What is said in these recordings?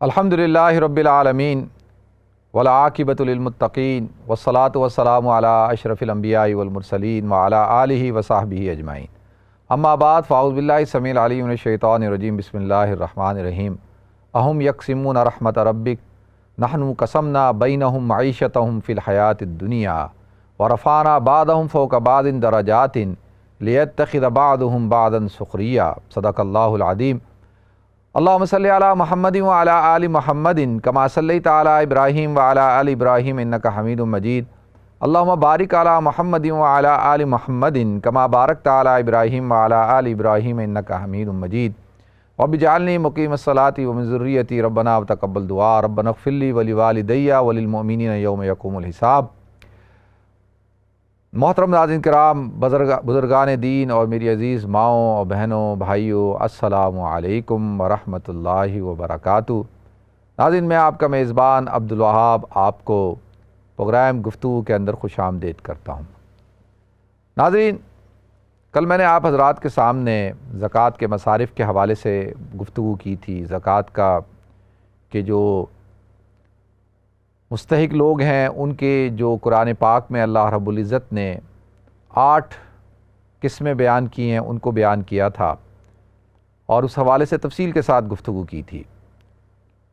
الحمدللہ رب العالمین والعاقبۃ للمتقین والصلاۃ والسلام علی اشرف الانبیاء والمرسلین وعلی آلہ وصحبہ اجمعین، اما بعد فاعوذ باللہ السمیع العلیم من الشیطان الرجیم، بسم اللہ الرحمن الرحیم۔ اہم یقسمون رحمت ربک نحن قسمنا بینہم معیشتہم فی الحیاۃ الدنیا ورفعنا بعضہم فوق بعض درجات لیتخذ بعضہم بعضا سخریا، صدق اللہ العظیم۔ اللہم صلی علی محمد وعلی آل محمد کما صلیت علی ابراہیم وعلی آل ابراہیم انک حمید مجید۔ اللہم بارک علی محمد وعلی آل محمد کما بارکت علی ابراہیم وعلی آل ابراہیم انک حمید مجید۔ رب اجعلنی مقیم الصلاۃ ومن ذریتی ربنا وتقبل دعاء، ربنا اغفر لی ولوالدی وللمؤمنین یوم یقوم الحساب۔ محترم ناظرین کرام، بزرگان دین اور میری عزیز ماؤں اور بہنوں بھائیوں، السلام علیکم ورحمۃ اللہ وبرکاتہ۔ ناظرین، میں آپ کا میزبان عبدالوہاب آپ کو پروگرام گفتگو کے اندر خوش آمدید کرتا ہوں۔ ناظرین، کل میں نے آپ حضرات کے سامنے زکوٰۃ کے مصارف کے حوالے سے گفتگو کی تھی۔ زکوٰۃ کا کہ جو مستحق لوگ ہیں ان کے جو قرآن پاک میں اللہ رب العزت نے 8 قسمیں بیان کی ہیں ان کو بیان کیا تھا اور اس حوالے سے تفصیل کے ساتھ گفتگو کی تھی۔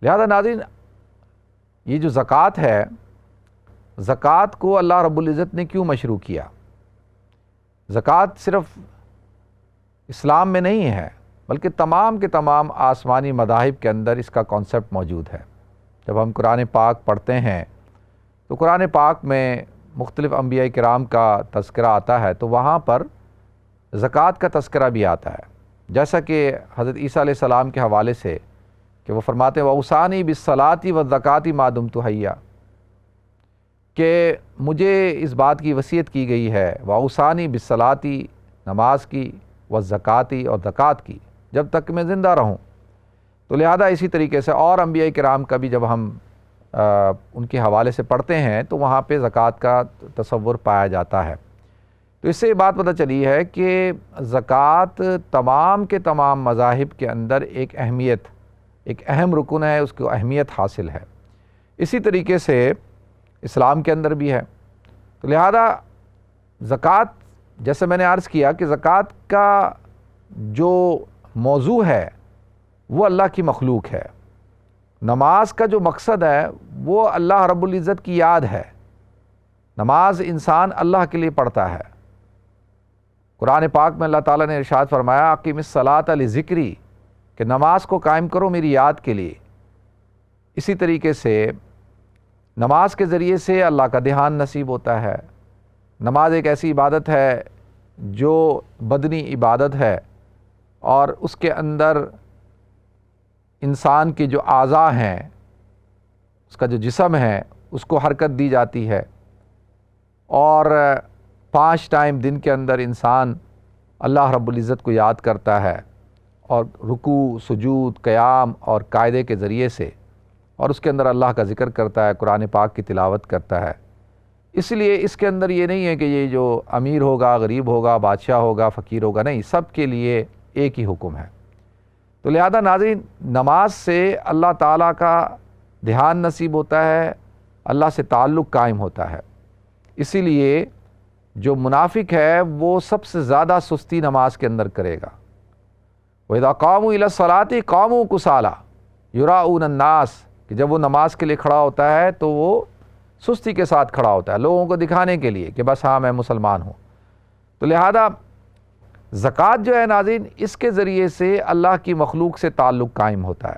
لہذا ناظرین، یہ جو زکوٰۃ ہے، زکوٰۃ کو اللہ رب العزت نے کیوں مشروع کیا؟ زکوٰۃ صرف اسلام میں نہیں ہے بلکہ تمام کے تمام آسمانی مذاہب کے اندر اس کا کانسیپٹ موجود ہے۔ جب ہم قرآن پاک پڑھتے ہیں تو قرآن پاک میں مختلف انبیاء کرام کا تذکرہ آتا ہے تو وہاں پر زکوٰۃ کا تذکرہ بھی آتا ہے، جیسا کہ حضرت عیسیٰ علیہ السلام کے حوالے سے کہ وہ فرماتے ہیں وَأَوْصَانِي بِالصَّلَاةِ وَالزَّكَاةِ مَا دُمْتُ حَيًّا، کہ مجھے اس بات کی وصیت کی گئی ہے وَأَوْصَانِي بِالصَّلَاةِ، نماز کی، وَالزَّكَاةِ، اور زکوٰۃ کی، جب تک میں زندہ رہوں۔ تو لہذا اسی طریقے سے اور انبیاء کرام کا بھی جب ہم ان کے حوالے سے پڑھتے ہیں تو وہاں پہ زکوٰۃ کا تصور پایا جاتا ہے۔ تو اس سے یہ بات پتہ چلی ہے کہ زکوٰۃ تمام کے تمام مذاہب کے اندر ایک اہم رکن ہے، اس کو اہمیت حاصل ہے۔ اسی طریقے سے اسلام کے اندر بھی ہے۔ تو لہذا زکوٰۃ، جیسے میں نے عرض کیا کہ زکوٰۃ کا جو موضوع ہے وہ اللہ کی مخلوق ہے۔ نماز کا جو مقصد ہے وہ اللہ رب العزت کی یاد ہے۔ نماز انسان اللہ کے لیے پڑھتا ہے۔ قرآن پاک میں اللہ تعالیٰ نے ارشاد فرمایا اقیم الصلاۃ لذکری، کہ نماز کو قائم کرو میری یاد کے لیے۔ اسی طریقے سے نماز کے ذریعے سے اللہ کا دھیان نصیب ہوتا ہے۔ نماز ایک ایسی عبادت ہے جو بدنی عبادت ہے اور اس کے اندر انسان کے جو اعضاء ہیں، اس کا جو جسم ہے اس کو حرکت دی جاتی ہے، اور 5 ٹائم دن کے اندر انسان اللہ رب العزت کو یاد کرتا ہے، اور رکوع، سجود، قیام اور قاعدے کے ذریعے سے، اور اس کے اندر اللہ کا ذکر کرتا ہے، قرآن پاک کی تلاوت کرتا ہے۔ اس لیے اس کے اندر یہ نہیں ہے کہ یہ جو امیر ہوگا، غریب ہوگا، بادشاہ ہوگا، فقیر ہوگا، نہیں، سب کے لیے ایک ہی حکم ہے۔ تو لہذا ناظرین، نماز سے اللہ تعالیٰ کا دھیان نصیب ہوتا ہے، اللہ سے تعلق قائم ہوتا ہے۔ اسی لیے جو منافق ہے وہ سب سے زیادہ سستی نماز کے اندر کرے گا۔ وَإِذَا قَامُوا إِلَى الصَّلَاةِ قَامُوا كُسَالَىٰ يُرَاءُونَ النَّاسَ، کہ جب وہ نماز کے لیے کھڑا ہوتا ہے تو وہ سستی کے ساتھ کھڑا ہوتا ہے، لوگوں کو دکھانے کے لیے کہ بس ہاں میں مسلمان ہوں۔ تو لہذا زکوٰۃ جو ہے ناظرین، اس کے ذریعے سے اللہ کی مخلوق سے تعلق قائم ہوتا ہے۔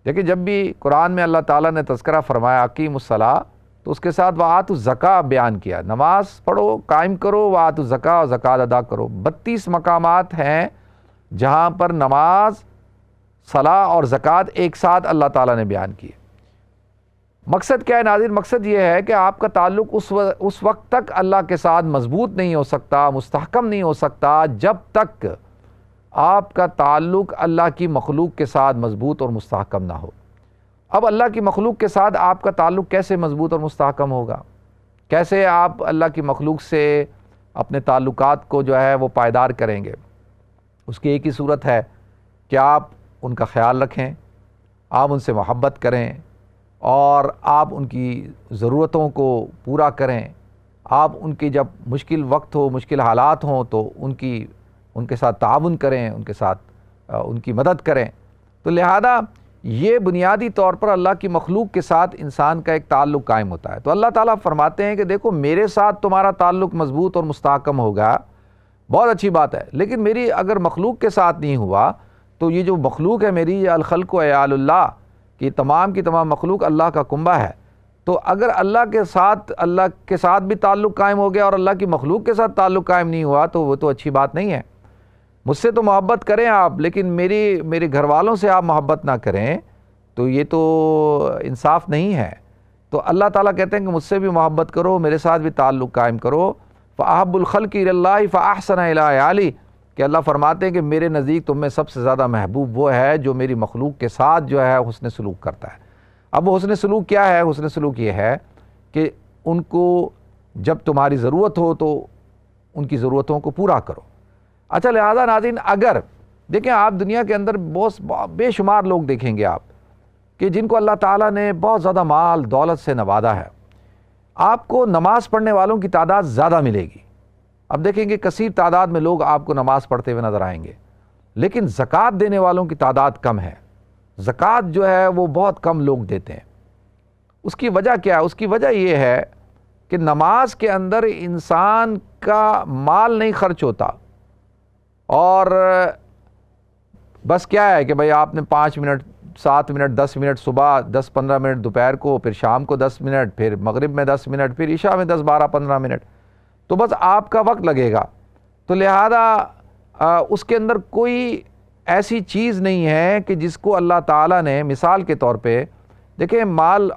دیکھیں، جب بھی قرآن میں اللہ تعالیٰ نے تذکرہ فرمایا اقیم الصلاۃ، تو اس کے ساتھ وآتوا الزکاۃ بیان کیا، نماز پڑھو، قائم کرو، وآتوا الزکاۃ، اور زکوٰۃ ادا کرو۔ 32 مقامات ہیں جہاں پر نماز، صلاۃ اور زکوٰۃ ایک ساتھ اللہ تعالیٰ نے بیان کی۔ مقصد کیا ہے ناظرین؟ مقصد یہ ہے کہ آپ کا تعلق اس وقت تک اللہ کے ساتھ مضبوط نہیں ہو سکتا، مستحکم نہیں ہو سکتا، جب تک آپ کا تعلق اللہ کی مخلوق کے ساتھ مضبوط اور مستحکم نہ ہو۔ اب اللہ کی مخلوق کے ساتھ آپ کا تعلق کیسے مضبوط اور مستحکم ہوگا؟ کیسے آپ اللہ کی مخلوق سے اپنے تعلقات کو جو ہے وہ پائیدار کریں گے؟ اس کی ایک ہی صورت ہے کہ آپ ان کا خیال رکھیں، آپ ان سے محبت کریں اور آپ ان کی ضرورتوں کو پورا کریں. آپ ان کی جب مشکل وقت ہو، مشکل حالات ہوں تو ان کے ساتھ تعاون کریں، ان کے ساتھ ان کی مدد کریں. تو لہذا یہ بنیادی طور پر اللہ کی مخلوق کے ساتھ انسان کا ایک تعلق قائم ہوتا ہے. تو اللہ تعالیٰ فرماتے ہیں کہ دیکھو میرے ساتھ تمہارا تعلق مضبوط اور مستحکم ہوگا، بہت اچھی بات ہے، لیکن میری اگر مخلوق کے ساتھ نہیں ہوا تو یہ جو مخلوق ہے میری، یہ الخلق و عیال اللہ، کہ تمام کی تمام مخلوق اللہ کا کنبہ ہے. تو اگر اللہ کے ساتھ بھی تعلق قائم ہو گیا اور اللہ کی مخلوق کے ساتھ تعلق قائم نہیں ہوا تو وہ تو اچھی بات نہیں ہے. مجھ سے تو محبت کریں آپ، لیکن میرے گھر والوں سے آپ محبت نہ کریں تو یہ تو انصاف نہیں ہے. تو اللہ تعالیٰ کہتے ہیں کہ مجھ سے بھی محبت کرو، میرے ساتھ بھی تعلق قائم کرو. فَأَحَبُّ الْخَلْقِ إِلَى اللَّهِ فَأَحْسَنَ إِلَىٰ عِيَالِهِ، کہ اللہ فرماتے ہیں کہ میرے نزدیک تم میں سب سے زیادہ محبوب وہ ہے جو میری مخلوق کے ساتھ جو ہے حسن سلوک کرتا ہے. اب وہ حسن سلوک کیا ہے؟ حسن سلوک یہ ہے کہ ان کو جب تمہاری ضرورت ہو تو ان کی ضرورتوں کو پورا کرو. اچھا لہذا ناظرین، اگر دیکھیں آپ دنیا کے اندر بہت بے شمار لوگ دیکھیں گے آپ کہ جن کو اللہ تعالیٰ نے بہت زیادہ مال دولت سے نوازا ہے، آپ کو نماز پڑھنے والوں کی تعداد زیادہ ملے گی. اب دیکھیں گے کثیر تعداد میں لوگ آپ کو نماز پڑھتے ہوئے نظر آئیں گے، لیکن زکوٰۃ دینے والوں کی تعداد کم ہے. زکوٰۃ جو ہے وہ بہت کم لوگ دیتے ہیں. اس کی وجہ کیا ہے؟ اس کی وجہ یہ ہے کہ نماز کے اندر انسان کا مال نہیں خرچ ہوتا، اور بس کیا ہے کہ بھئی آپ نے 5 منٹ 7 منٹ 10 منٹ صبح 10-15 منٹ دوپہر کو، پھر شام کو 10 منٹ، پھر مغرب میں 10 منٹ، پھر عشاء میں 10-12-15 منٹ، تو بس آپ کا وقت لگے گا. تو لہذا اس کے اندر کوئی ایسی چیز نہیں ہے کہ جس کو اللہ تعالیٰ نے، مثال کے طور پہ دیکھیں مال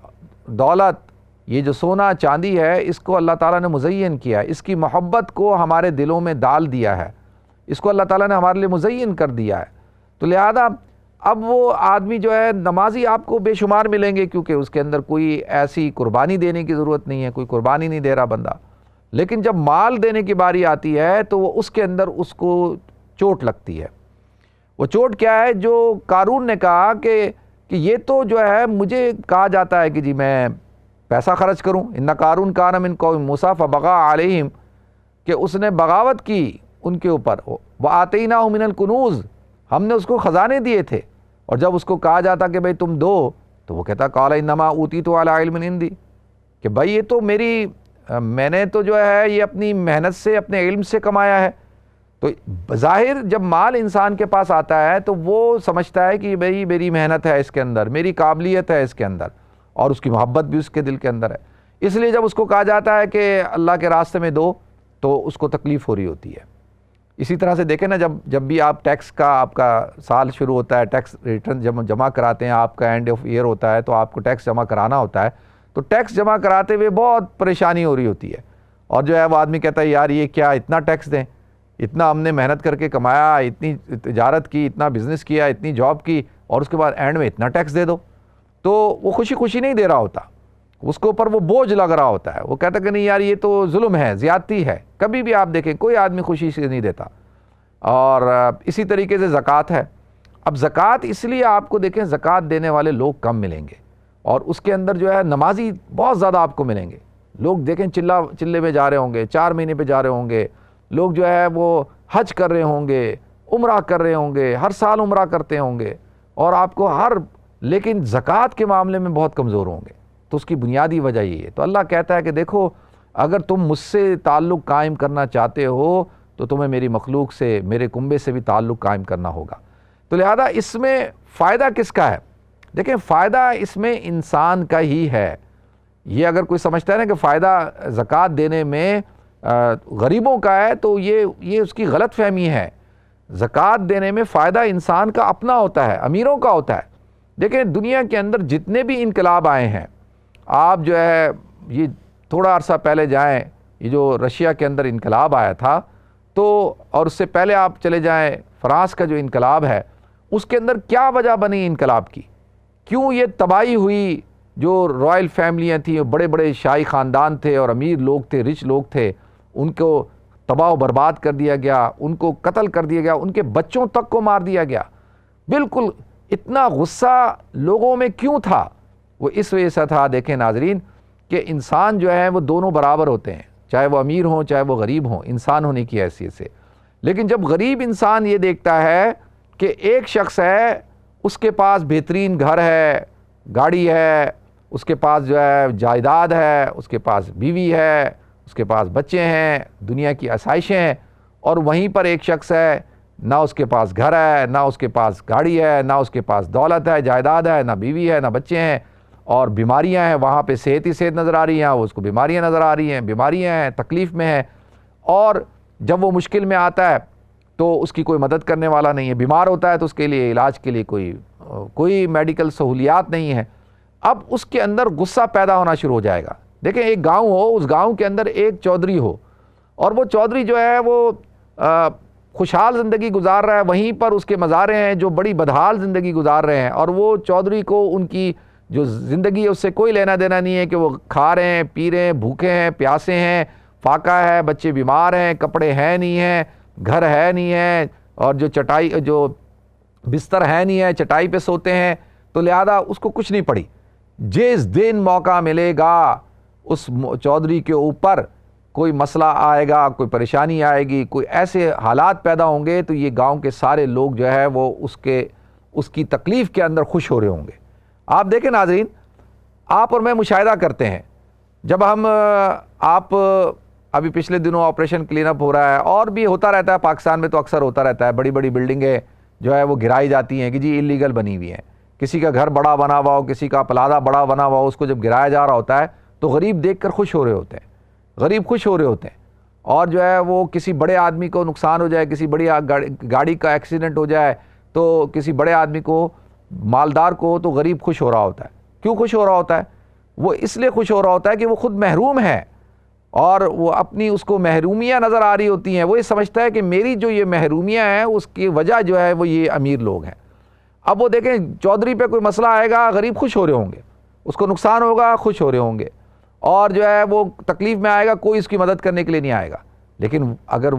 دولت، یہ جو سونا چاندی ہے، اس کو اللہ تعالیٰ نے مزین کیا ہے، اس کی محبت کو ہمارے دلوں میں ڈال دیا ہے، اس کو اللہ تعالیٰ نے ہمارے لیے مزین کر دیا ہے. تو لہذا اب وہ آدمی جو ہے نمازی آپ کو بے شمار ملیں گے، کیونکہ اس کے اندر کوئی ایسی قربانی دینے کی ضرورت نہیں ہے، کوئی قربانی نہیں دے رہا بندہ. لیکن جب مال دینے کی باری آتی ہے تو وہ اس کے اندر اس کو چوٹ لگتی ہے. وہ چوٹ کیا ہے؟ جو قارون نے کہا کہ یہ تو جو ہے مجھے کہا جاتا ہے کہ جی میں پیسہ خرچ کروں. ان قارون کان من قوم موسیٰ فبغى علیہم، کہ اس نے بغاوت کی ان کے اوپر. وآتیناہ من الکنوز، ہم نے اس کو خزانے دیے تھے، اور جب اس کو کہا جاتا کہ بھئی تم دو تو وہ کہتا قال انما اوتیت علی علم عندی، کہ بھئی یہ تو میں نے تو جو ہے یہ اپنی محنت سے، اپنے علم سے کمایا ہے. تو بظاہر جب مال انسان کے پاس آتا ہے تو وہ سمجھتا ہے کہ بھئی میری محنت ہے اس کے اندر، میری قابلیت ہے اس کے اندر، اور اس کی محبت بھی اس کے دل کے اندر ہے. اس لیے جب اس کو کہا جاتا ہے کہ اللہ کے راستے میں دو تو اس کو تکلیف ہو رہی ہوتی ہے. اسی طرح سے دیکھیں نا، جب بھی آپ ٹیکس کا، آپ کا سال شروع ہوتا ہے، ٹیکس ریٹرن جمع کراتے ہیں، آپ کا اینڈ آف ایئر ہوتا ہے تو آپ کو ٹیکس جمع کرانا ہوتا ہے. تو ٹیکس جمع کراتے ہوئے بہت پریشانی ہو رہی ہوتی ہے، اور جو ہے وہ آدمی کہتا ہے یار یہ کیا اتنا ٹیکس دیں، اتنا ہم نے محنت کر کے کمایا، اتنی تجارت کی، اتنا بزنس کیا، اتنی جاب کی، اور اس کے بعد اینڈ میں اتنا ٹیکس دے دو. تو وہ خوشی نہیں دے رہا ہوتا، اس کے اوپر وہ بوجھ لگ رہا ہوتا ہے. وہ کہتا ہے کہ نہیں یار یہ تو ظلم ہے، زیادتی ہے. کبھی بھی آپ دیکھیں کوئی آدمی خوشی سے نہیں دیتا. اور اسی طریقے سے زکوٰۃ ہے. اب زکوٰۃ اس لیے آپ کو دیکھیں زکوٰۃ دینے والے لوگ کم ملیں گے، اور اس کے اندر جو ہے نمازی بہت زیادہ آپ کو ملیں گے. لوگ دیکھیں چلے میں جا رہے ہوں گے، 4 مہینے پہ جا رہے ہوں گے، لوگ جو ہے وہ حج کر رہے ہوں گے، عمرہ کر رہے ہوں گے، ہر سال عمرہ کرتے ہوں گے، اور آپ کو لیکن زکوٰۃ کے معاملے میں بہت کمزور ہوں گے. تو اس کی بنیادی وجہ یہ ہے. تو اللہ کہتا ہے کہ دیکھو اگر تم مجھ سے تعلق قائم کرنا چاہتے ہو تو تمہیں میری مخلوق سے، میرے کنبے سے بھی تعلق قائم کرنا ہوگا. تو لہذا اس میں فائدہ کس کا ہے؟ دیکھیں فائدہ اس میں انسان کا ہی ہے. یہ اگر کوئی سمجھتا ہے نا کہ فائدہ زکوٰۃ دینے میں غریبوں کا ہے تو یہ اس کی غلط فہمی ہے. زکوٰۃ دینے میں فائدہ انسان کا اپنا ہوتا ہے، امیروں کا ہوتا ہے. دیکھیں دنیا کے اندر جتنے بھی انقلاب آئے ہیں، آپ جو ہے یہ تھوڑا عرصہ پہلے جائیں، یہ جو رشیا کے اندر انقلاب آیا تھا، تو اور اس سے پہلے آپ چلے جائیں فرانس کا جو انقلاب ہے، اس کے اندر کیا وجہ بنی انقلاب کی؟ کیوں یہ تباہی ہوئی؟ جو رائل فیملیاں تھیں، بڑے بڑے شاہی خاندان تھے اور امیر لوگ تھے، رچ لوگ تھے، ان کو تباہ و برباد کر دیا گیا، ان کو قتل کر دیا گیا، ان کے بچوں تک کو مار دیا گیا. بالکل اتنا غصہ لوگوں میں کیوں تھا؟ وہ اس وجہ سے تھا، دیکھیں ناظرین، کہ انسان جو ہے وہ دونوں برابر ہوتے ہیں، چاہے وہ امیر ہوں چاہے وہ غریب ہوں، انسان ہونے کی حیثیت سے۔ لیکن جب غریب انسان یہ دیکھتا ہے کہ ایک شخص ہے، اس کے پاس بہترین گھر ہے، گاڑی ہے، اس کے پاس جو ہے جائیداد ہے، اس کے پاس بیوی ہے، اس کے پاس بچے ہیں، دنیا کی آسائشیں ہیں، اور وہیں پر ایک شخص ہے، نہ اس کے پاس گھر ہے، نہ اس کے پاس گاڑی ہے، نہ اس کے پاس دولت ہے، جائیداد ہے، نہ بیوی ہے، نہ بچے ہیں، اور بیماریاں ہیں، وہاں پہ صحت ہی صحت نظر آ رہی ہیں، اس کو بیماریاں نظر آ رہی ہیں، بیماریاں ہیں، تکلیف میں ہے، اور جب وہ مشکل میں آتا ہے تو اس کی کوئی مدد کرنے والا نہیں ہے، بیمار ہوتا ہے تو اس کے لیے علاج کے لیے کوئی میڈیکل سہولیات نہیں ہے۔ اب اس کے اندر غصہ پیدا ہونا شروع ہو جائے گا۔ دیکھیں، ایک گاؤں ہو، اس گاؤں کے اندر ایک چودھری ہو، اور وہ چودھری جو ہے وہ خوشحال زندگی گزار رہا ہے، وہیں پر اس کے مزارے ہیں جو بڑی بدحال زندگی گزار رہے ہیں، اور وہ چودھری کو ان کی جو زندگی ہے اس سے کوئی لینا دینا نہیں ہے کہ وہ کھا رہے ہیں، پی رہے ہیں، بھوکے ہیں، پیاسے ہیں، فاقہ ہے، بچے بیمار ہیں، کپڑے ہیں نہیں ہیں، گھر ہے نہیں ہے، اور جو بستر ہے نہیں ہے، چٹائی پہ سوتے ہیں، تو لہذا اس کو کچھ نہیں پڑی۔ جس دن موقع ملے گا اس چودھری کے اوپر کوئی مسئلہ آئے گا، کوئی پریشانی آئے گی، کوئی ایسے حالات پیدا ہوں گے، تو یہ گاؤں کے سارے لوگ جو ہے وہ اس کی تکلیف کے اندر خوش ہو رہے ہوں گے۔ آپ دیکھیں ناظرین، آپ اور میں مشاہدہ کرتے ہیں، جب آپ ابھی پچھلے دنوں آپریشن کلین اپ ہو رہا ہے، اور بھی ہوتا رہتا ہے، پاکستان میں تو اکثر ہوتا رہتا ہے، بڑی بڑی بلڈنگیں جو ہے وہ گرائی جاتی ہیں کہ جی انلیگل بنی ہوئی ہیں، کسی کا گھر بڑا بنا ہوا ہو، کسی کا پلازہ بڑا بنا ہوا ہو، اس کو جب گرایا جا رہا ہوتا ہے تو غریب دیکھ کر خوش ہو رہے ہوتے ہیں، غریب خوش ہو رہے ہوتے ہیں، اور جو ہے وہ کسی بڑے آدمی کو نقصان ہو جائے، کسی بڑی گاڑی کا ایکسیڈنٹ ہو جائے تو کسی بڑے آدمی کو، مالدار کو، تو غریب خوش ہو رہا ہوتا ہے۔ کیوں خوش ہو رہا ہوتا ہے؟ وہ اس لیے خوش ہو رہا ہوتا ہے کہ وہ خود محروم ہے، اور وہ اپنی اس کو محرومیاں نظر آ رہی ہوتی ہیں، وہ یہ سمجھتا ہے کہ میری جو یہ محرومیاں ہیں اس کی وجہ جو ہے وہ یہ امیر لوگ ہیں۔ اب وہ دیکھیں، چودھری پہ کوئی مسئلہ آئے گا، غریب خوش ہو رہے ہوں گے، اس کو نقصان ہوگا، خوش ہو رہے ہوں گے، اور جو ہے وہ تکلیف میں آئے گا، کوئی اس کی مدد کرنے کے لیے نہیں آئے گا۔ لیکن اگر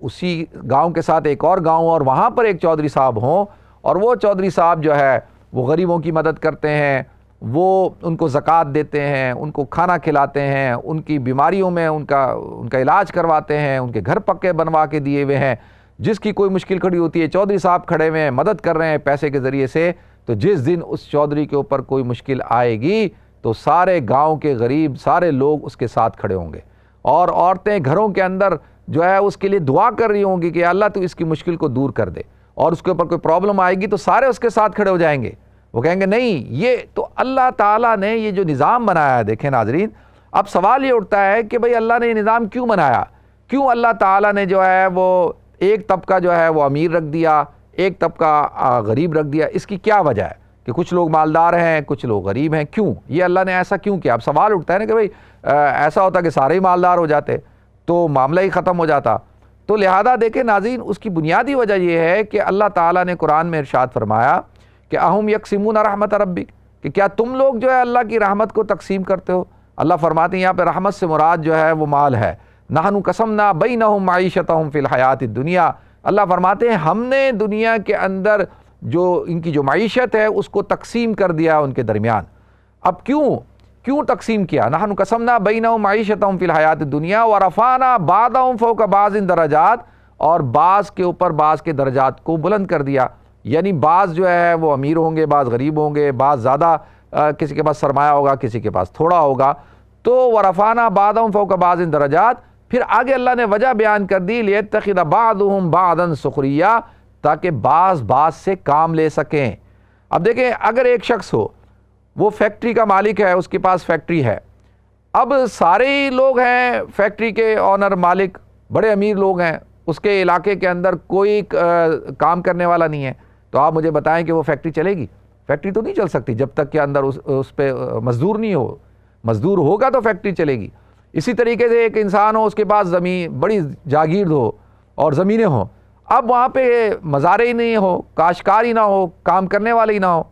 اسی گاؤں کے ساتھ ایک اور گاؤں اور وہاں پر ایک چودھری صاحب ہوں، اور وہ چودھری صاحب جو ہے وہ غریبوں کی مدد کرتے ہیں، وہ ان کو زکوٰۃ دیتے ہیں، ان کو کھانا کھلاتے ہیں، ان کی بیماریوں میں ان کا علاج کرواتے ہیں، ان کے گھر پکے بنوا کے دیے ہوئے ہیں، جس کی کوئی مشکل کھڑی ہوتی ہے چودھری صاحب کھڑے ہوئے ہیں، مدد کر رہے ہیں پیسے کے ذریعے سے، تو جس دن اس چودھری کے اوپر کوئی مشکل آئے گی تو سارے گاؤں کے غریب، سارے لوگ اس کے ساتھ کھڑے ہوں گے، اور عورتیں گھروں کے اندر جو ہے اس کے لیے دعا کر رہی ہوں گی کہ اللہ تو اس کی مشکل کو دور کر دے، اور اس کے اوپر کوئی پرابلم آئے گی تو سارے اس کے ساتھ کھڑے ہو جائیں گے، وہ کہیں گے نہیں، یہ تو اللہ تعالیٰ نے یہ جو نظام بنایا ہے۔ دیکھیں ناظرین، اب سوال یہ اٹھتا ہے کہ بھئی اللہ نے یہ نظام کیوں بنایا؟ کیوں اللہ تعالیٰ نے جو ہے وہ ایک طبقہ جو ہے وہ امیر رکھ دیا، ایک طبقہ غریب رکھ دیا؟ اس کی کیا وجہ ہے کہ کچھ لوگ مالدار ہیں، کچھ لوگ غریب ہیں؟ کیوں یہ اللہ نے ایسا کیوں کیا؟ اب سوال اٹھتا ہے نا کہ بھئی ایسا ہوتا کہ سارے ہی مالدار ہو جاتے تو معاملہ ہی ختم ہو جاتا۔ تو لہذا دیکھیں ناظرین، اس کی بنیادی وجہ یہ ہے کہ اللہ تعالیٰ نے قرآن میں ارشاد فرمایا کہ اہم یقسمون رحمت ربک، کہ کیا تم لوگ جو ہے اللہ کی رحمت کو تقسیم کرتے ہو؟ اللہ فرماتے ہیں یہاں پہ رحمت سے مراد جو ہے وہ مال ہے۔ نحن قسمنا بینہم معیشتہم فی الحیات الدنیا، اللہ فرماتے ہیں ہم نے دنیا کے اندر جو ان کی جو معیشت ہے اس کو تقسیم کر دیا ان کے درمیان۔ اب کیوں تقسیم کیا؟ نحن قسمنا بینہم معیشتہم فی الحیات الدنیا ورفعنا بعضہم فوق بعض درجات، اور بعض کے اوپر بعض کے درجات کو بلند کر دیا، یعنی بعض جو ہے وہ امیر ہوں گے، بعض غریب ہوں گے، بعض زیادہ کسی کے پاس سرمایہ ہوگا، کسی کے پاس تھوڑا ہوگا، تو ورفعنا بعضہم فوق بعض درجات۔ پھر آگے اللہ نے وجہ بیان کر دی، لیتخذ بعضہم بعضا سخریہ، تاکہ بعض سے کام لے سکیں۔ اب دیکھیں، اگر ایک شخص ہو، وہ فیکٹری کا مالک ہے، اس کے پاس فیکٹری ہے، اب سارے ہی لوگ ہیں فیکٹری کے آنر، مالک بڑے امیر لوگ ہیں، اس کے علاقے کے اندر کوئی کام کرنے والا نہیں ہے، تو آپ مجھے بتائیں کہ وہ فیکٹری چلے گی؟ فیکٹری تو نہیں چل سکتی جب تک کہ اندر اس پہ مزدور نہیں ہو، مزدور ہوگا تو فیکٹری چلے گی۔ اسی طریقے سے ایک انسان ہو، اس کے پاس زمین بڑی جاگیر ہو اور زمینیں ہوں، اب وہاں پہ مزارع ہی نہیں ہو، کاشتکار ہی نہ ہو، کام کرنے والے ہی نہ ہو،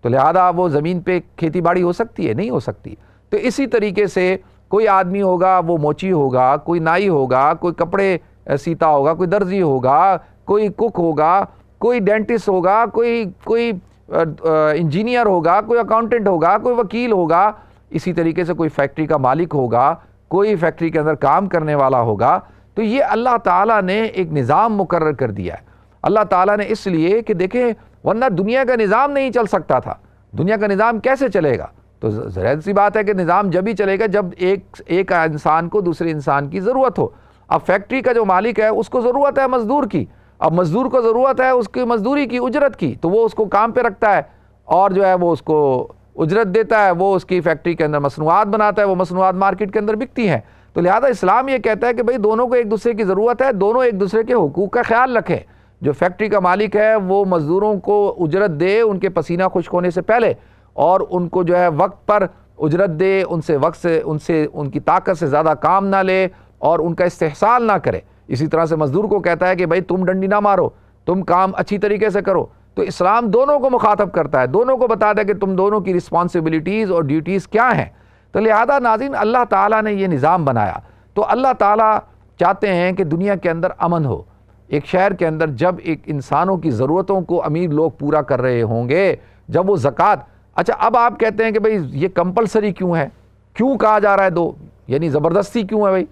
تو لہذا وہ زمین پہ کھیتی باڑی ہو سکتی ہے؟ نہیں ہو سکتی۔ تو اسی طریقے سے کوئی آدمی ہوگا، وہ موچی ہوگا، کوئی نائی ہوگا، کوئی کپڑے سیتا ہوگا، کوئی درزی ہوگا، کوئی کک ہوگا، کوئی ڈینٹسٹ ہوگا، کوئی انجینئر ہوگا، کوئی اکاؤنٹنٹ ہوگا، کوئی وکیل ہوگا، اسی طریقے سے کوئی فیکٹری کا مالک ہوگا، کوئی فیکٹری کے اندر کام کرنے والا ہوگا. تو یہ اللہ تعالیٰ نے ایک نظام مقرر کر دیا ہے. اللہ تعالیٰ نے اس لیے کہ دیکھیں ورنہ دنیا کا نظام نہیں چل سکتا تھا. دنیا کا نظام کیسے چلے گا؟ تو ظاہر سی بات ہے کہ نظام جب ہی چلے گا جب ایک انسان کو دوسرے انسان کی ضرورت ہو. اب فیکٹری کا جو مالک ہے اس کو ضرورت ہے مزدور کی، اب مزدور کو ضرورت ہے اس کی مزدوری کی، اجرت کی، تو وہ اس کو کام پہ رکھتا ہے اور جو ہے وہ اس کو اجرت دیتا ہے، وہ اس کی فیکٹری کے اندر مصنوعات بناتا ہے، وہ مصنوعات مارکیٹ کے اندر بکتی ہیں. تو لہذا اسلام یہ کہتا ہے کہ بھئی دونوں کو ایک دوسرے کی ضرورت ہے، دونوں ایک دوسرے کے حقوق کا خیال رکھیں. جو فیکٹری کا مالک ہے وہ مزدوروں کو اجرت دے ان کے پسینہ خشک ہونے سے پہلے، اور ان کو جو ہے وقت پر اجرت دے، ان کی طاقت سے زیادہ کام نہ لے اور ان کا استحصال نہ کرے. اسی طرح سے مزدور کو کہتا ہے کہ بھئی تم ڈنڈی نہ مارو، تم کام اچھی طریقے سے کرو. تو اسلام دونوں کو مخاطب کرتا ہے، دونوں کو بتاتا ہے کہ تم دونوں کی رسپانسبلٹیز اور ڈیوٹیز کیا ہیں. تو لہذا ناظرین اللہ تعالیٰ نے یہ نظام بنایا. تو اللہ تعالیٰ چاہتے ہیں کہ دنیا کے اندر امن ہو. ایک شہر کے اندر جب ایک انسانوں کی ضرورتوں کو امیر لوگ پورا کر رہے ہوں گے، جب وہ زکوٰۃ، اچھا اب آپ کہتے ہیں کہ بھئی یہ کمپلسری کیوں ہے، کیوں کہا جا رہا ہے دو، یعنی زبردستی کیوں ہے بھئی،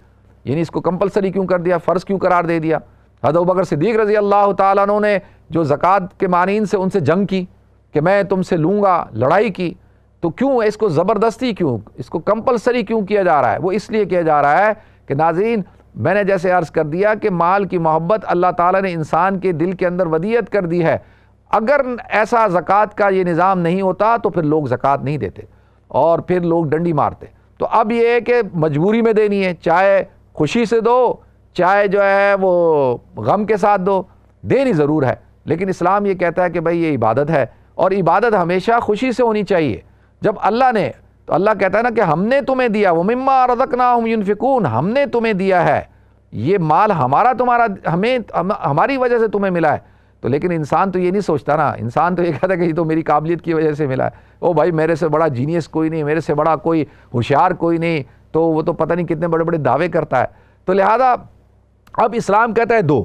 یعنی اس کو کمپلسری کیوں کر دیا، فرض کیوں قرار دے دیا. حضرت ابوبکر صدیق رضی اللہ تعالیٰ عنہ نے جو زکوٰۃ کے مانعین سے ان سے جنگ کی کہ میں تم سے لوں گا، لڑائی کی، تو کیوں اس کو زبردستی کیوں، اس کو کمپلسری کیوں کیا جا رہا ہے؟ وہ اس لیے کیا جا رہا ہے کہ ناظرین میں نے جیسے عرض کر دیا کہ مال کی محبت اللہ تعالیٰ نے انسان کے دل کے اندر ودیعت کر دی ہے. اگر ایسا زکوٰۃ کا یہ نظام نہیں ہوتا تو پھر لوگ زکوٰۃ نہیں دیتے اور پھر لوگ ڈنڈی مارتے. تو اب یہ ہے کہ مجبوری میں دینی ہے، چاہے خوشی سے دو، چاہے جو ہے وہ غم کے ساتھ دو، دینی ضرور ہے. لیکن اسلام یہ کہتا ہے کہ بھئی یہ عبادت ہے اور عبادت ہمیشہ خوشی سے ہونی چاہیے. جب اللہ نے، تو اللہ کہتا ہے نا کہ ہم نے تمہیں دیا، وَمِمَّا رَزَقْنَاهُمْ يُنْفِقُونَ، ہم نے تمہیں دیا ہے، یہ مال ہمارا تمہارا، ہماری وجہ سے تمہیں ملا ہے. تو لیکن انسان تو یہ نہیں سوچتا نا، انسان تو یہ کہتا ہے کہ یہ تو میری قابلیت کی وجہ سے ملا ہے. او بھائی میرے سے بڑا جینیس کوئی نہیں، میرے سے بڑا کوئی ہوشیار کوئی نہیں، تو وہ تو پتہ نہیں کتنے بڑے بڑے دعوے کرتا ہے. تو لہذا اب اسلام کہتا ہے دو.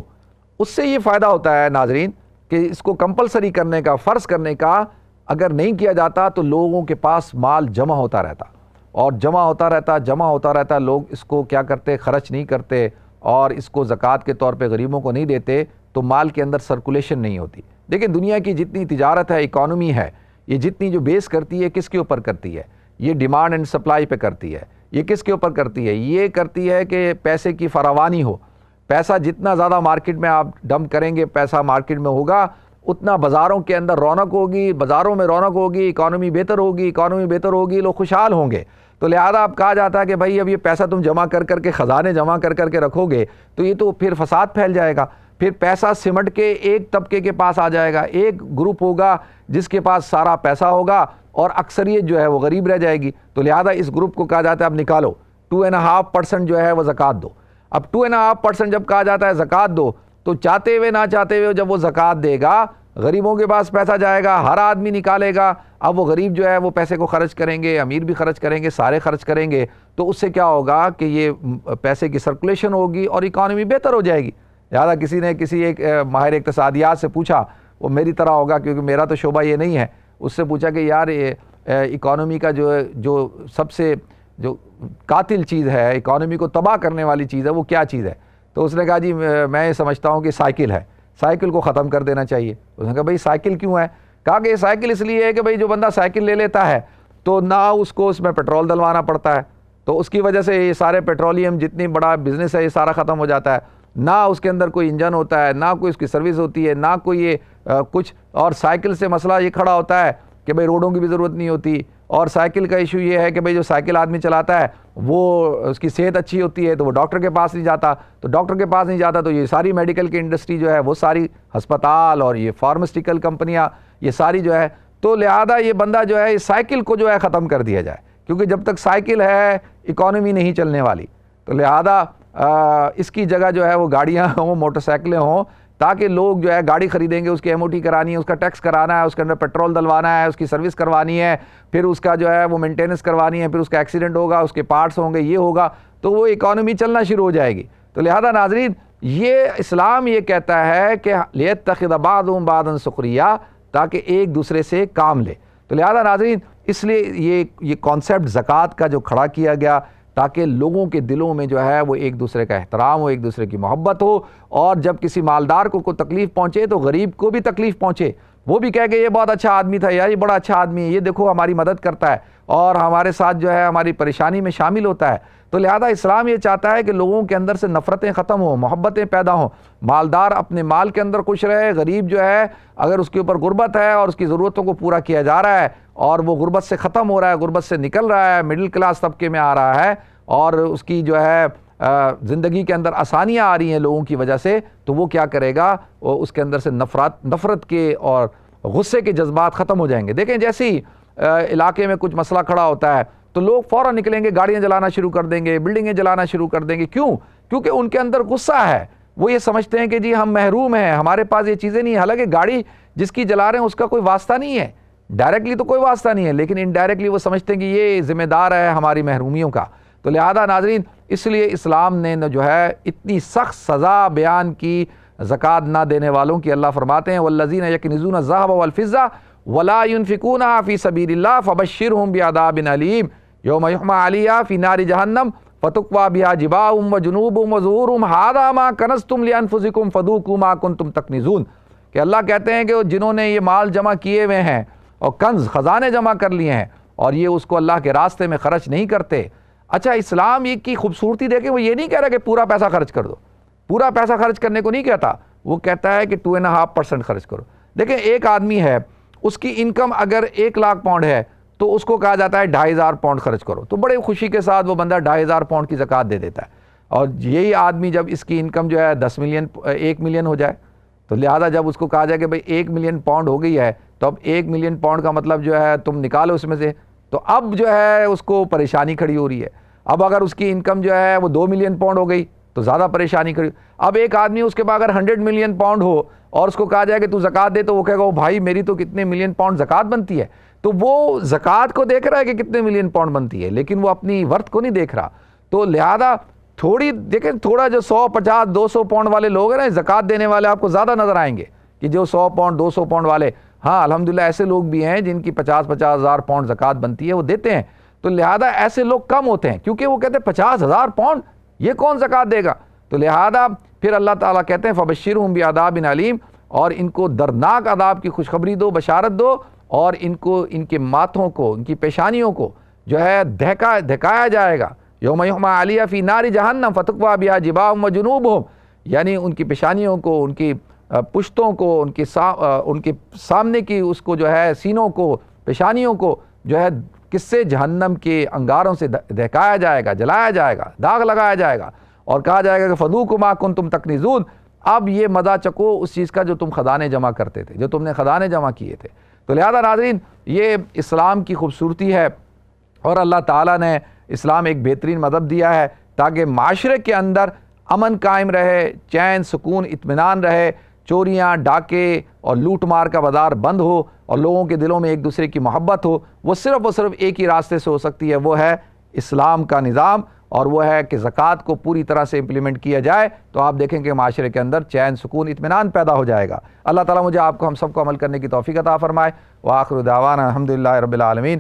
اس سے یہ فائدہ ہوتا ہے ناظرین کہ اس کو کمپلسری کرنے کا، فرض کرنے کا اگر نہیں کیا جاتا تو لوگوں کے پاس مال جمع ہوتا رہتا اور جمع ہوتا رہتا. لوگ اس کو کیا کرتے، خرچ نہیں کرتے اور اس کو زکوٰۃ کے طور پہ غریبوں کو نہیں دیتے، تو مال کے اندر سرکولیشن نہیں ہوتی. دیکھیں دنیا کی جتنی تجارت ہے، اکانومی ہے، یہ جتنی جو بیس کرتی ہے کس کے اوپر کرتی ہے؟ یہ ڈیمانڈ اینڈ سپلائی پہ کرتی ہے. یہ کس کے اوپر کرتی ہے؟ یہ کرتی ہے کہ پیسے کی فراوانی ہو. پیسہ جتنا زیادہ مارکیٹ میں آپ ڈمپ کریں گے، پیسہ مارکیٹ میں ہوگا، اتنا بازاروں کے اندر رونق ہوگی، بازاروں میں رونق ہوگی، اکانومی بہتر ہوگی، لوگ خوشحال ہوں گے. تو لہذا اب کہا جاتا ہے کہ بھائی اب یہ پیسہ تم جمع کر کے، خزانے جمع کر کے رکھو گے تو یہ تو پھر فساد پھیل جائے گا. پھر پیسہ سمٹ کے ایک طبقے کے پاس آ جائے گا، ایک گروپ ہوگا جس کے پاس سارا پیسہ ہوگا اور اکثریت جو ہے وہ غریب رہ جائے گی. تو لہذا اس گروپ کو کہا جاتا ہے اب نکالو 2.5% جو ہے وہ زکوٰۃ دو. اب 2.5% جب کہا جاتا ہے زکوٰۃ دو، تو چاہتے ہوئے نہ چاہتے ہوئے جب وہ زکوٰۃ دے گا، غریبوں کے پاس پیسہ جائے گا، ہر آدمی نکالے گا. اب وہ غریب جو ہے وہ پیسے کو خرچ کریں گے، امیر بھی خرچ کریں گے، سارے خرچ کریں گے. تو اس سے کیا ہوگا کہ یہ پیسے کی سرکولیشن ہوگی اور اکانومی بہتر ہو جائے گی. لہٰذا کسی نے کسی ایک ماہر اقتصادیات سے پوچھا، وہ میری طرح ہوگا کیونکہ میرا تو شعبہ یہ نہیں ہے، اس سے پوچھا کہ یار اکانومی کا جو سب سے جو قاتل چیز ہے، اکانومی کو تباہ کرنے والی چیز ہے، وہ کیا چیز ہے؟ تو اس نے کہا جی میں یہ سمجھتا ہوں کہ سائیکل ہے، سائیکل کو ختم کر دینا چاہیے. اس نے کہا بھئی سائیکل کیوں ہے؟ کہا کہ یہ سائیکل اس لیے ہے کہ بھئی جو بندہ سائیکل لے لیتا ہے تو نہ اس کو اس میں پیٹرول ڈلوانا پڑتا ہے، تو اس کی وجہ سے یہ سارے پیٹرولیم جتنی بڑا بزنس ہے یہ سارا ختم ہو جاتا ہے. نہ اس کے اندر کوئی انجن ہوتا ہے، نہ کوئی اس کی سروس ہوتی ہے، نہ کوئی یہ کچھ. اور سائیکل سے مسئلہ یہ کھڑا ہوتا ہے کہ بھئی روڈوں کی بھی ضرورت نہیں ہوتی. اور سائیکل کا ایشو یہ ہے کہ بھئی جو سائیکل آدمی چلاتا ہے وہ اس کی صحت اچھی ہوتی ہے تو وہ ڈاکٹر کے پاس نہیں جاتا، تو یہ ساری میڈیکل کی انڈسٹری جو ہے وہ ساری ہسپتال اور یہ فارماسٹیکل کمپنیاں یہ ساری جو ہے، تو لہذا یہ بندہ جو ہے اس سائیکل کو جو ہے ختم کر دیا جائے، کیونکہ جب تک سائیکل ہے اکانومی نہیں چلنے والی. تو لہذا اس کی جگہ جو ہے وہ گاڑیاں ہوں، موٹر سائیکلیں ہوں، تاکہ لوگ جو ہے گاڑی خریدیں گے، اس کی MOT کرانی ہے، اس کا ٹیکس کرانا ہے، اس کے اندر پیٹرول ڈلوانا ہے، اس کی سروس کروانی ہے، پھر اس کا جو ہے وہ مینٹیننس کروانی ہے، پھر اس کا ایکسیڈنٹ ہوگا، اس کے پارٹس ہوں گے، یہ ہوگا، تو وہ اکانومی چلنا شروع ہو جائے گی. تو لہذا ناظرین یہ اسلام یہ کہتا ہے کہ لِيَتَّخِذَ بَعْضُهُم بَعْضًا سُخْرِيًّا، تاکہ ایک دوسرے سے کام لے۔ تو لہذا ناظرین اس لیے یہ کانسیپٹ زکوٰۃ کا جو کھڑا کیا گیا تاکہ لوگوں کے دلوں میں جو ہے وہ ایک دوسرے کا احترام ہو، ایک دوسرے کی محبت ہو، اور جب کسی مالدار کو کوئی تکلیف پہنچے تو غریب کو بھی تکلیف پہنچے، وہ بھی کہے کہ یہ بہت اچھا آدمی تھا یار، یہ بڑا اچھا آدمی ہے، یہ دیکھو ہماری مدد کرتا ہے اور ہمارے ساتھ جو ہے ہماری پریشانی میں شامل ہوتا ہے۔ تو لہذا اسلام یہ چاہتا ہے کہ لوگوں کے اندر سے نفرتیں ختم ہوں، محبتیں پیدا ہوں، مالدار اپنے مال کے اندر خوش رہے، غریب جو ہے اگر اس کے اوپر غربت ہے اور اس کی ضرورتوں کو پورا کیا جا رہا ہے اور وہ غربت سے ختم ہو رہا ہے، غربت سے نکل رہا ہے، مڈل کلاس طبقے میں آ رہا ہے اور اس کی جو ہے زندگی کے اندر آسانیاں آ رہی ہیں لوگوں کی وجہ سے، تو وہ کیا کرے گا، وہ اس کے اندر سے نفرت کے اور غصے کے جذبات ختم ہو جائیں گے۔ دیکھیں جیسے ہی علاقے میں کچھ مسئلہ کھڑا ہوتا ہے تو لوگ فوراً نکلیں گے، گاڑیاں جلانا شروع کر دیں گے، بلڈنگیں جلانا شروع کر دیں گے۔ کیوں؟ کیونکہ ان کے اندر غصہ ہے، وہ یہ سمجھتے ہیں کہ جی ہم محروم ہیں، ہمارے پاس یہ چیزیں نہیں ہیں۔ حالانکہ گاڑی جس کی جلا رہے ہیں اس کا کوئی واسطہ نہیں ہے، ڈائریکٹلی تو کوئی واسطہ نہیں ہے، لیکن انڈائریکٹلی وہ سمجھتے ہیں کہ یہ ذمہ دار ہے ہماری محرومیوں کا۔ تو لہذا ناظرین اس لیے اسلام نے جو ہے اتنی سخت سزا بیان کی زکوٰۃ نہ دینے والوں کی۔ اللہ فرماتے ہیں والذین یکنزون الذھب والفضہ ولا ينفقونها فی سبیل اللہ فبشرهم بعذاب علیم یوم یحمى علیہا فی نار جہنم فتکوی بہا جباہہم وجنوبہم وظہورہم ھذا ما کنزتم لانفسکم فذوقوا ما کنتم تکنزون، کہ اللہ کہتے ہیں کہ جنہوں نے یہ مال جمع کیے ہوئے ہیں اور کنز خزانے جمع کر لیے ہیں اور یہ اس کو اللہ کے راستے میں خرچ نہیں کرتے۔ اچھا اسلام یہ کی خوبصورتی دیکھیں، وہ یہ نہیں کہہ رہا کہ پورا پیسہ خرچ کر دو، پورا پیسہ خرچ کرنے کو نہیں کہتا، وہ کہتا ہے کہ 2.5% خرچ کرو۔ دیکھیں ایک آدمی ہے، اس کی انکم اگر 1 لاکھ پاؤنڈ ہے تو اس کو کہا جاتا ہے 2,500 پاؤنڈ خرچ کرو، تو بڑے خوشی کے ساتھ وہ بندہ 2,500 پاؤنڈ کی زکوٰۃ دے دیتا ہے۔ اور یہی آدمی جب اس کی انکم جو ہے 1 ملین ہو جائے تو لہذا جب اس کو کہا جائے کہ بھئی 1 ملین پاؤنڈ ہو گئی ہے تو اب 1 ملین پاؤنڈ کا مطلب جو ہے تم نکالو اس میں سے، تو اب جو ہے اس کو پریشانی کھڑی ہو رہی ہے۔ اب اگر اس کی انکم جو ہے وہ 2 ملین پاؤنڈ ہو گئی تو زیادہ پریشانی کھڑی۔ اب ایک آدمی اس کے پاس اگر 100 ملین پاؤنڈ ہو اور اس کو کہا جائے کہ تو زکوٰۃ دے، تو وہ کہے گا بھائی میری تو کتنے ملین پاؤنڈ زکوٰۃ بنتی ہے، تو وہ زکوٰۃ کو دیکھ رہا ہے کہ کتنے ملین پاؤنڈ بنتی ہے، لیکن وہ اپنی ورتھ کو نہیں دیکھ رہا۔ تو لہذا دیکھیں تھوڑا جو 100 50 200 پاؤنڈ والے لوگ ہیں نا، زکوٰۃ دینے والے آپ کو زیادہ نظر آئیں گے کہ جو 100 پاؤنڈ 200 پاؤنڈ والے۔ ہاں الحمدللہ ایسے لوگ بھی ہیں جن کی 50 ہزار پاؤنڈ زکوٰۃ بنتی ہے، وہ دیتے ہیں۔ تو لہذا ایسے لوگ کم ہوتے ہیں کیونکہ وہ کہتے ہیں 50,000 پاؤنڈ یہ کون زکوٰۃ دے گا۔ تو لہذا پھر اللہ تعالیٰ کہتے ہیں فبشرہم بعذاب علیم، اور ان کو دردناک عذاب کی خوشخبری دو، بشارت دو، اور ان کو ان کے ماتھوں کو، ان کی پیشانیوں کو جو ہے دھکایا جائے گا۔ یوم یحمى علیہا فی نار جہنم فتکوی بہا جباہہم وجنوبہم، یعنی ان کی پیشانیوں کو، ان کی پشتوں کو، ان کے سامنے کی اس کو جو ہے سینوں کو، پیشانیوں کو جو ہے کس سے، جہنم کے انگاروں سے دہکایا جائے گا، جلایا جائے گا، داغ لگایا جائے گا، اور کہا جائے گا کہ فذوقوا ما کنتم تکنزون، اب یہ مزہ چکو اس چیز کا جو تم خزانے جمع کرتے تھے، جو تم نے خزانے جمع کیے تھے۔ تو لہذا ناظرین یہ اسلام کی خوبصورتی ہے، اور اللہ تعالیٰ نے اسلام ایک بہترین مذہب دیا ہے تاکہ معاشرے کے اندر امن قائم رہے، چین سکون اطمینان رہے، چوریاں ڈاکے اور لوٹ مار کا بازار بند ہو، اور لوگوں کے دلوں میں ایک دوسرے کی محبت ہو۔ وہ صرف ایک ہی راستے سے ہو سکتی ہے، وہ ہے اسلام کا نظام، اور وہ ہے کہ زکوٰۃ کو پوری طرح سے امپلیمنٹ کیا جائے، تو آپ دیکھیں کہ معاشرے کے اندر چین سکون اطمینان پیدا ہو جائے گا۔ اللہ تعالیٰ مجھے آپ کو ہم سب کو عمل کرنے کی توفیق عطا فرمائے۔ وآخر دعوانا الحمدللہ رب العالمین۔